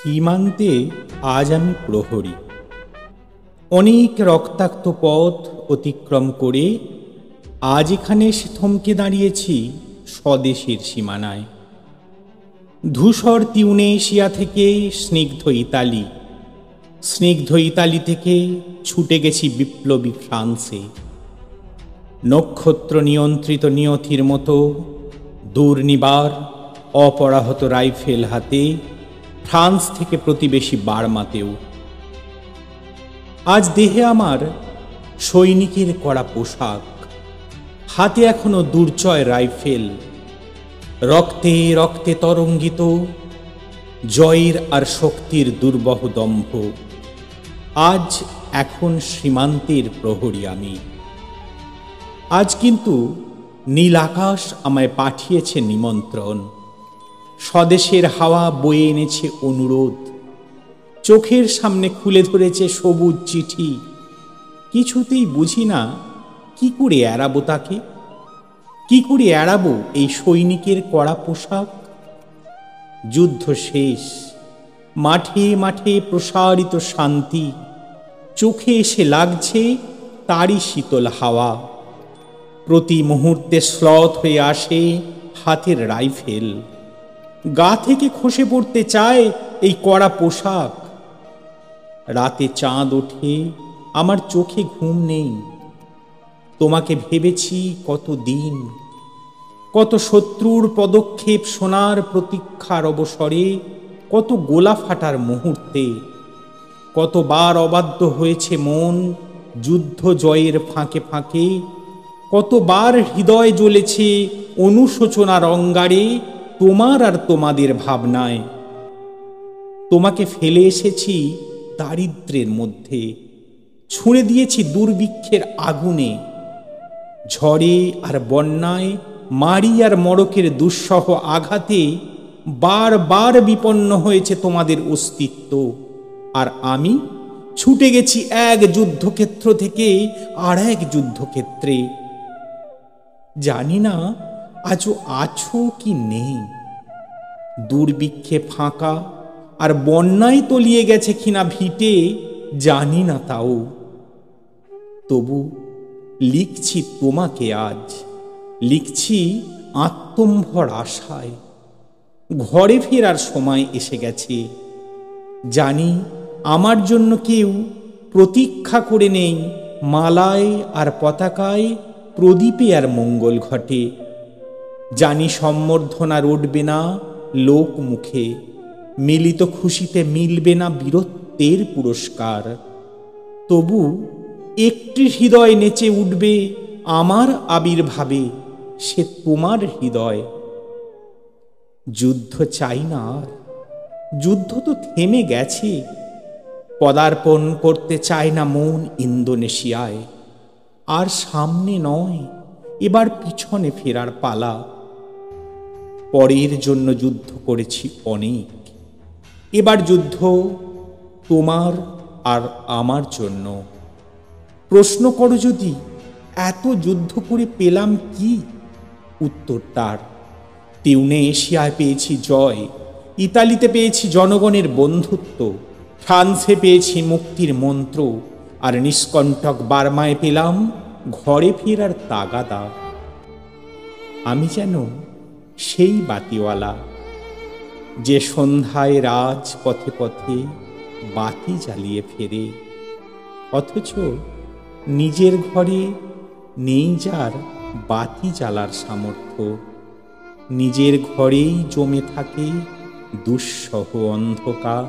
সীমান্তে আজ আমি প্রহরী। অনেক রক্তাক্ত পথ অতিক্রম করে আজ এখানে এসে থমকে দাঁড়িয়েছি স্বদেশের সীমানায়। ধূসর তিউনেশিয়া থেকে স্নিগ্ধ ইতালি, স্নিগ্ধ ইতালি থেকে ছুটে গেছি বিপ্লবী ফ্রান্সে। নক্ষত্র নিয়ন্ত্রিত নিয়তির মতো দুর্নিবার অপরাহত রাইফেল হাতে ফ্রান্স থেকে প্রতিবেশী বার্মাতেও। আজ দেহে আমার সৈনিকের কড়া পোশাক, হাতে এখনো দুর্জয় রাইফেল, রক্তে রক্তে তরঙ্গিত জয়ের আর শক্তির দুর্বহ দম্ভ। আজ এখন সীমান্তের প্রহরী আমি। আজ কিন্তু নীল আকাশ আমায় পাঠিয়েছে নিমন্ত্রণ, স্বদেশের হাওয়া বয়ে এনেছে অনুরোধ, চোখের সামনে খুলে ধরেছে সবুজ চিঠি। কিছুতেই বুঝি না কি করে এড়াবো তাকে, কি করে এড়াবো এই সৈনিকের কড়া পোশাক। যুদ্ধ শেষ, মাঠে মাঠে প্রসারিত শান্তি, চোখে এসে লাগছে তারই শীতল হাওয়া। প্রতি মুহূর্তে শ্লথ হয়ে আসে হাতের রাইফেল, গা থেকে খসে পড়তে চায় এই কড়া পোশাক। রাতে চাঁদ ওঠে, আমার চোখে ঘুম নেই। তোমাকে ভেবেছি কত দিন, কত শত্রুর পদক্ষেপ শোনার প্রতীক্ষার অবসরে, কত গোলা ফাটার মুহূর্তে, কতবার অবাধ্য হয়েছে মন যুদ্ধ জয়ের ফাঁকে ফাঁকে, কতবার হৃদয় জ্বলেছে অনুশোচনার অঙ্গারে তোমার আর তোমাদের ভাবনায়। তোমাকে ফেলে এসেছি দারিদ্র্যের মধ্যে, ছুঁড়ে দিয়েছি দুর্ভিক্ষের আগুনে। ঝড়ে আর বন্যায়, মারি আর মড়কের দুঃসহ আঘাতে বারবার বিপন্ন হয়েছে তোমাদের অস্তিত্ব। আর আমি ছুটে গেছি এক যুদ্ধক্ষেত্র থেকে আর এক যুদ্ধক্ষেত্রে। জানি না আজও আছো কি নেই। দুর্ভিক্ষে ফাঁকা আর বন্যায় তলিয়ে গেছে কিনা ভিটে, জানি না তাও। তবু লিখছি তোমাকে আজ, লিখছি আত্মম্ভর আশায়। ঘরে ফেরার সময় এসে গেছে, জানি আমার জন্য কেউ প্রতীক্ষা করে নেই মালায় আর পতাকায়, প্রদীপে আর মঙ্গল ঘটে। জানি সম্বর্ধনা রটবে না লোক মুখে, মিলিত খুশিতে মিলবে না বীরত্বের পুরস্কার। তবু একটি হৃদয় নেচে উঠবে আমার আবির্ভাবে, সে তোমার হৃদয়। যুদ্ধ চাই না আর, যুদ্ধ তো থেমে গেছে। পদার্পণ করতে চায় না মন ইন্দোনেশিয়ায়। আর সামনে নয়, এবার পিছনে ফেরার পালা। পরের জন্য যুদ্ধ করেছি অনেক, এবার যুদ্ধ তোমার আর আমার জন্য। প্রশ্ন করো যদি এত যুদ্ধ করে পেলাম কি, উত্তর তার তিউনেশিয়ায় পেয়েছি জয়, ইতালিতে পেয়েছি জনগণের বন্ধুত্ব, ফ্রান্সে পেয়েছি মুক্তির মন্ত্র, আর নিষ্কণ্টক বার্মায় পেলাম ঘরে ফেরার তাগাদা। আমি যেন সেই বাতিওয়ালা, যে সন্ধ্যায় রাজ পথে পথে বাতি জ্বালিয়ে ফেরে, অথচ নিজের ঘরে নেই যার বাতি জ্বালার সামর্থ্য। নিজের ঘরেই জমে থাকে দুঃসহ অন্ধকার।